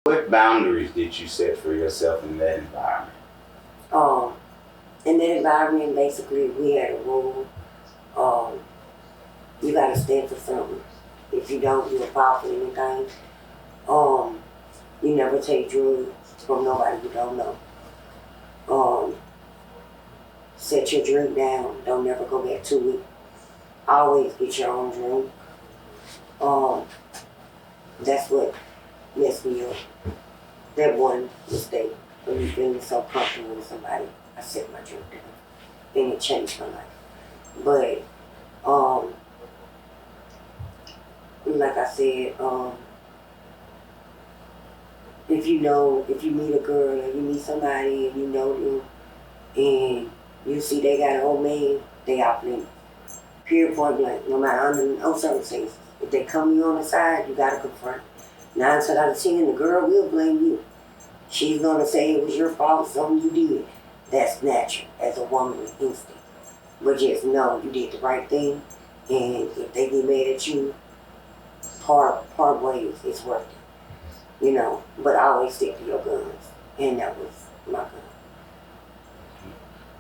What boundaries did you set for yourself in that environment? Um, in that environment, basically, we had a rule. Um, you gotta stand for something. If you don't, you'll fall for anything. Um, you never take drugs from nobody you don't know. Um, set your drink down. Don't never go back to it. Always get your own drink. Um, that's what messed me up. That one mistake. When you feeling so comfortable with somebody, I set my drink down. And it changed my life. But like I said, if you meet a girl or you meet somebody and you know them and you see they got an old man, they off limits. Period, point blank, no matter under no circumstances. If they come to you on the side, you gotta confront. 9 times out of 10, the girl will blame you. She's gonna say it was your fault, something you did. That's natural as a womanly instinct. But just know you did the right thing, and if they get mad at you, part ways, it's worth it. But always stick to your guns. And that was my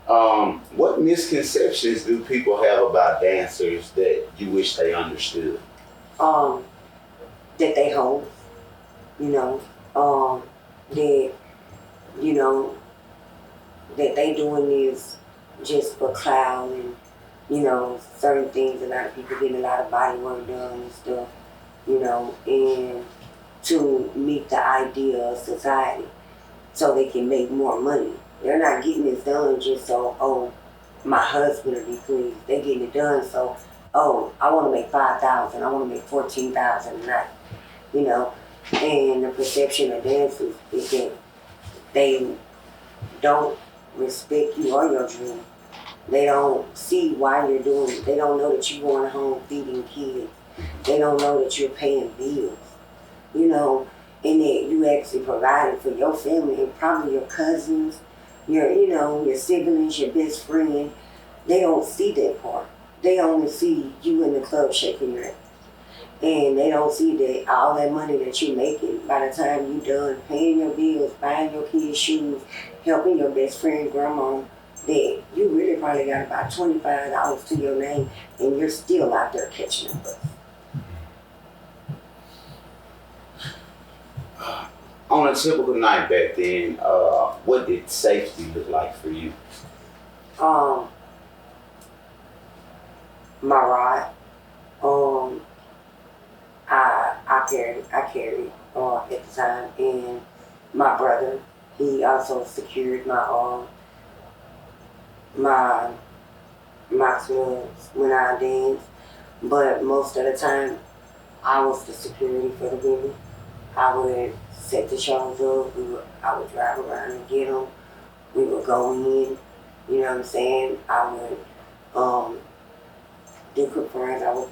gun. What misconceptions do people have about dancers that you wish they understood? That they hoes, that, that they doing this just for clout and, certain things. A lot of people getting a lot of body work done and stuff, and to meet the idea of society so they can make more money. They're not getting this done just so, my husband will be pleased. They're getting it done so, I want to make 5,000, I want to make 14,000 a night, And the perception of dancers is that they don't respect you or your dream. They don't see why you're doing it. They don't know that you're going home feeding kids. They don't know that you're paying bills, and that you actually provided for your family and probably your cousins, your siblings, your best friend. They don't see that part. They only see you in the club shaking your ass. And they don't see that all that money that you're making by the time you're done paying your bills, buying your kids shoes, helping your best friend grandma, that you really probably got about $25 to your name and you're still out there catching a bus. On a typical night back then, what did safety look like for you? My rod. I carried at the time, and my brother, he also secured my clubs when I danced. But most of the time, I was the security for the women. I would set the shows up. I would drive around and get them. We would go in. You know what I'm saying? I would do conference. I would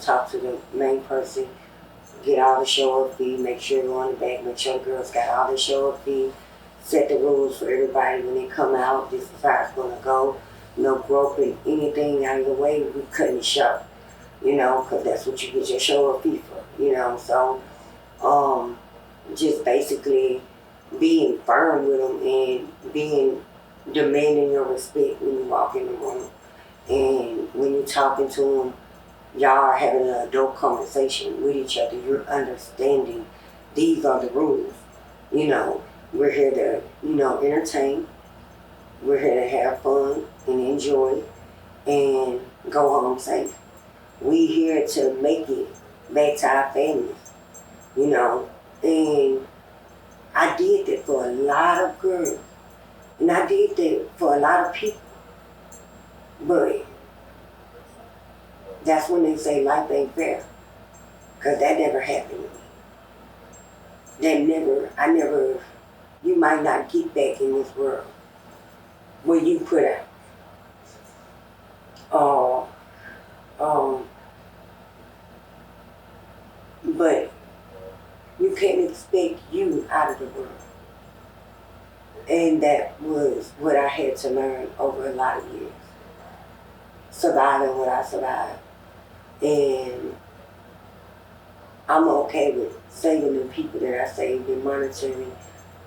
talk to the main person, get all the show up fee, make sure you're on the back, make sure the girls got all the show up fee, set the rules for everybody when they come out. This is how it's gonna go. No groping anything out of the way. We cutting the show, because that's what you get your show up fee for, So, just basically being firm with them and demanding your respect when you walk in the room, and when you're talking to them. Y'all are having an adult conversation with each other. You're understanding these are the rules. We're here to, entertain. We're here to have fun and enjoy and go home safe. We here to make it back to our families, And I did that for a lot of girls. And I did that for a lot of people. But that's when they say life ain't fair. Because that never happened to me. You might not get back in this world where you put out. But you can't expect you out of the world. And that was what I had to learn over a lot of years. Surviving what I survived. And I'm okay with saving the people that I saved and monitoring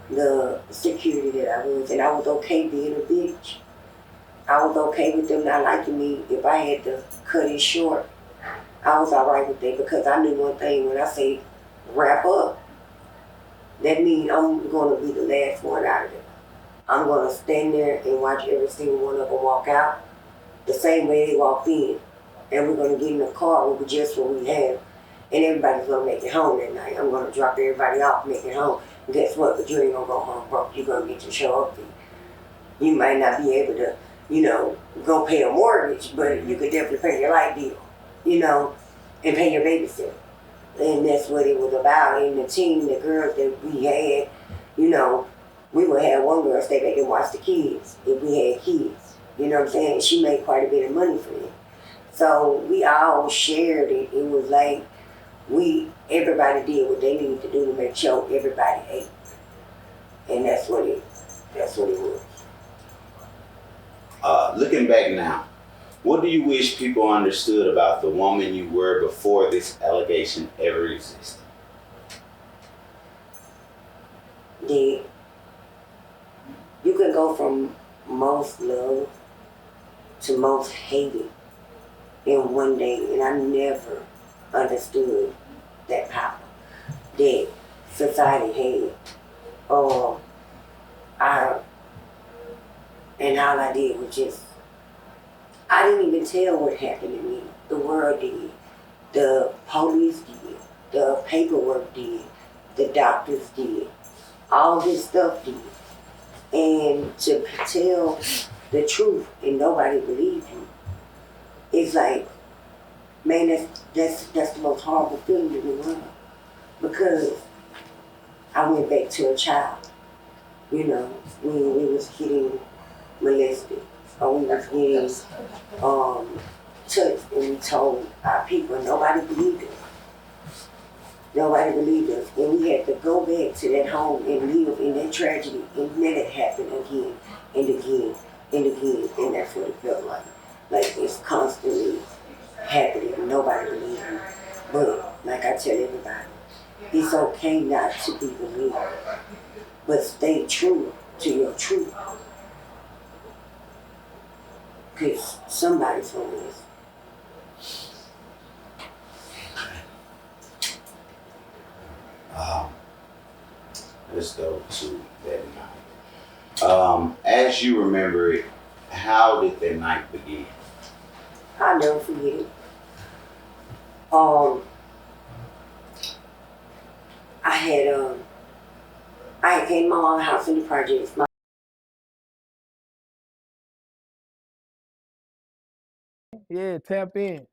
the security that I was. And I was okay being a bitch. I was okay with them not liking me. If I had to cut it short, I was all right with that because I knew one thing: when I say wrap up, that means I'm going to be the last one out of there. I'm going to stand there and watch every single one of them walk out the same way they walked in. And we're going to get in the car with just what we have. And everybody's going to make it home that night. I'm going to drop everybody off, make it home. And guess what? But you ain't going to go home broke. You're going to get your show up fee. You might not be able to, go pay a mortgage, but you could definitely pay your light bill, and pay your babysitter. And that's what it was about. And the team, the girls that we had, we would have one girl stay back and watch the kids if we had kids. You know what I'm saying? She made quite a bit of money for it. So we all shared it. It was like everybody did what they needed to do to make sure everybody ate. And that's what it was. Looking back now, what do you wish people understood about the woman you were before this allegation ever existed? That you can go from most loved to most hated in one day, and I never understood that power that society had. And all I did was I didn't even tell what happened to me. The world did. The police did. The paperwork did. The doctors did. All this stuff did. And to tell the truth and nobody believed you, it's like, man, that's the most horrible feeling in the world. Because I went back to a child, when we was getting molested, or we was getting touched, and we told our people, and nobody believed us. Nobody believed us. And we had to go back to that home and live in that tragedy and let it happen again and again and again. And that's what it felt like. Like it's constantly happening and nobody believes you. But like I tell everybody, it's okay not to be believed, but stay true to your truth. Because somebody's gonna listen. Let's go to that night. As you remember it, how did that night begin? I'll never forget it. I had came to my mama's house in the projects. Yeah, tap in.